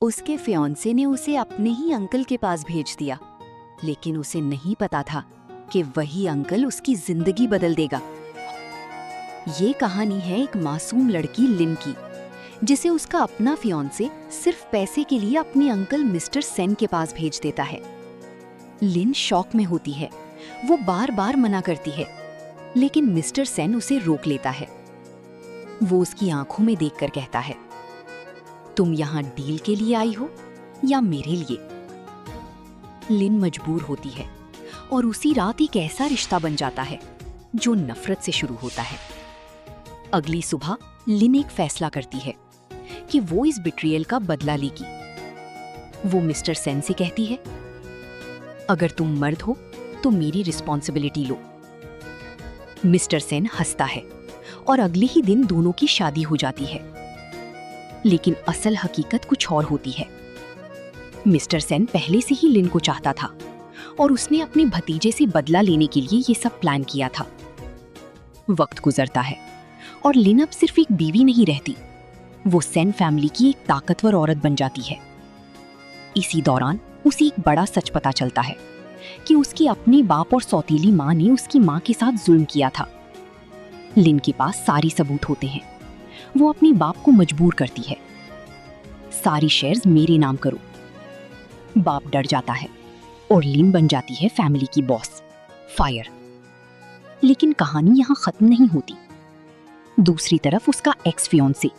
उसके फियांसे ने उसे अपने ही अंकल के पास भेज दिया, लेकिन उसे नहीं पता था कि वही अंकल उसकी जिंदगी बदल देगा। ये कहानी है एक मासूम लड़की लिन की, जिसे उसका अपना फियांसे सिर्फ पैसे के लिए अपने अंकल मिस्टर सेन के पास भेज देता है। लिन शॉक में होती है। वो बार बार मना करती है, लेकिन मिस्टर सेन उसे रोक लेता है। वो उसकी आंखों में देखकर कहता है, तुम यहाँ डील के लिए आई हो या मेरे लिए? लिन मजबूर होती है और उसी रात एक ऐसा रिश्ता बन जाता है जो नफरत से शुरू होता है। अगली सुबह लिन एक फैसला करती है कि वो इस बिट्रियल का बदला लेगी। वो मिस्टर सेन से कहती है, अगर तुम मर्द हो तो मेरी रिस्पॉन्सिबिलिटी लो। मिस्टर सेन हंसता है और अगले ही दिन दोनों की शादी हो जाती है। लेकिन असल हकीकत कुछ और होती है। मिस्टर सेन पहले से ही लिन को चाहता था और उसने अपने भतीजे से बदला लेने के लिए ये सब प्लान किया था। वक्त गुजरता है और लिन अब सिर्फ एक बीवी नहीं रहती, वो सेन फैमिली की एक ताकतवर औरत बन जाती है। इसी दौरान उसे एक बड़ा सच पता चलता है कि उसके अपने बाप और सौतीली माँ ने उसकी माँ के साथ जुल्म किया था। लिन के पास सारी सबूत होते हैं। वो अपने बाप को मजबूर करती है, सारी शेयर्स मेरे नाम करो। बाप डर जाता है और लिन बन जाती है फैमिली की बॉस, फायर। लेकिन कहानी यहाँ खत्म नहीं होती। दूसरी तरफ उसका एक्स फियांसे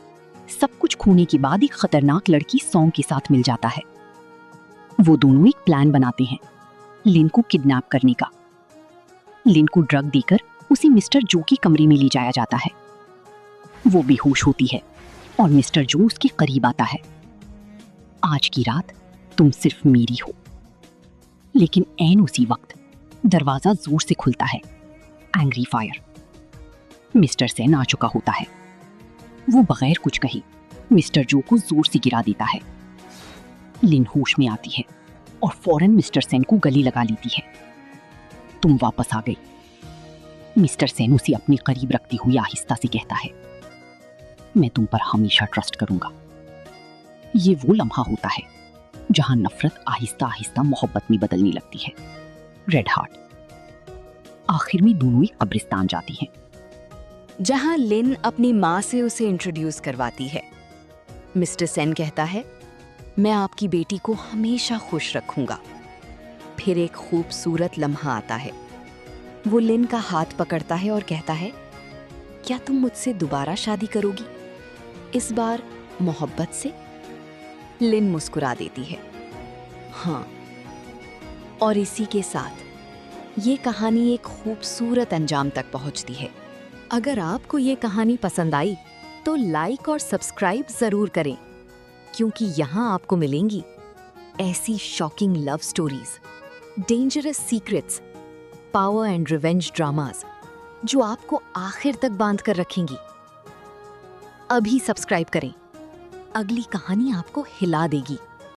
सब कुछ खोने के बाद एक खतरनाक लड़की सॉन्ग के साथ मिल जाता है। वो दोनों एक प्लान बनाते हैं लिन को किडनैप करने का। लिन को ड्रग देकर उसे मिस्टर जो के कमरे में ले जाया जाता है। वो बेहोश होती है और मिस्टर जो उसके करीब आता है। आज की रात तुम सिर्फ मेरी हो। लेकिन ऐन उसी वक्त दरवाजा जोर से खुलता है। Angry fire. मिस्टर सेन आ चुका होता है। वो बगैर कुछ कहे मिस्टर जो को जोर से गिरा देता है। लिन होश में आती है और फौरन मिस्टर सेन को गले लगा लेती है। तुम वापस आ गई। मिस्टर सेन उसे अपने करीब रखते हुए आहिस्ता से कहता है, मैं तुम पर हमेशा ट्रस्ट करूंगा। ये वो लम्हा होता है जहां नफरत आहिस्ता आहिस्ता मोहब्बत में बदलने लगती है। Red heart. आखिर में दोनों ही कब्रिस्तान जाती हैं, जहां लिन अपनी माँ से उसे इंट्रोड्यूस करवाती है। मिस्टर सेन कहता है, मैं आपकी बेटी को हमेशा खुश रखूंगा। फिर एक खूबसूरत लम्हा आता है। वो लिन का हाथ पकड़ता है और कहता है, क्या तुम मुझसे दोबारा शादी करोगी, इस बार मोहब्बत से? लिन मुस्कुरा देती है, हाँ। और इसी के साथ ये कहानी एक खूबसूरत अंजाम तक पहुंचती है। अगर आपको ये कहानी पसंद आई तो लाइक और सब्सक्राइब जरूर करें, क्योंकि यहाँ आपको मिलेंगी ऐसी shocking love stories, dangerous secrets, power and revenge dramas जो आपको आखिर तक बांध कर रखेंगी। अभी सब्सक्राइब करें, अगली कहानी आपको हिला देगी।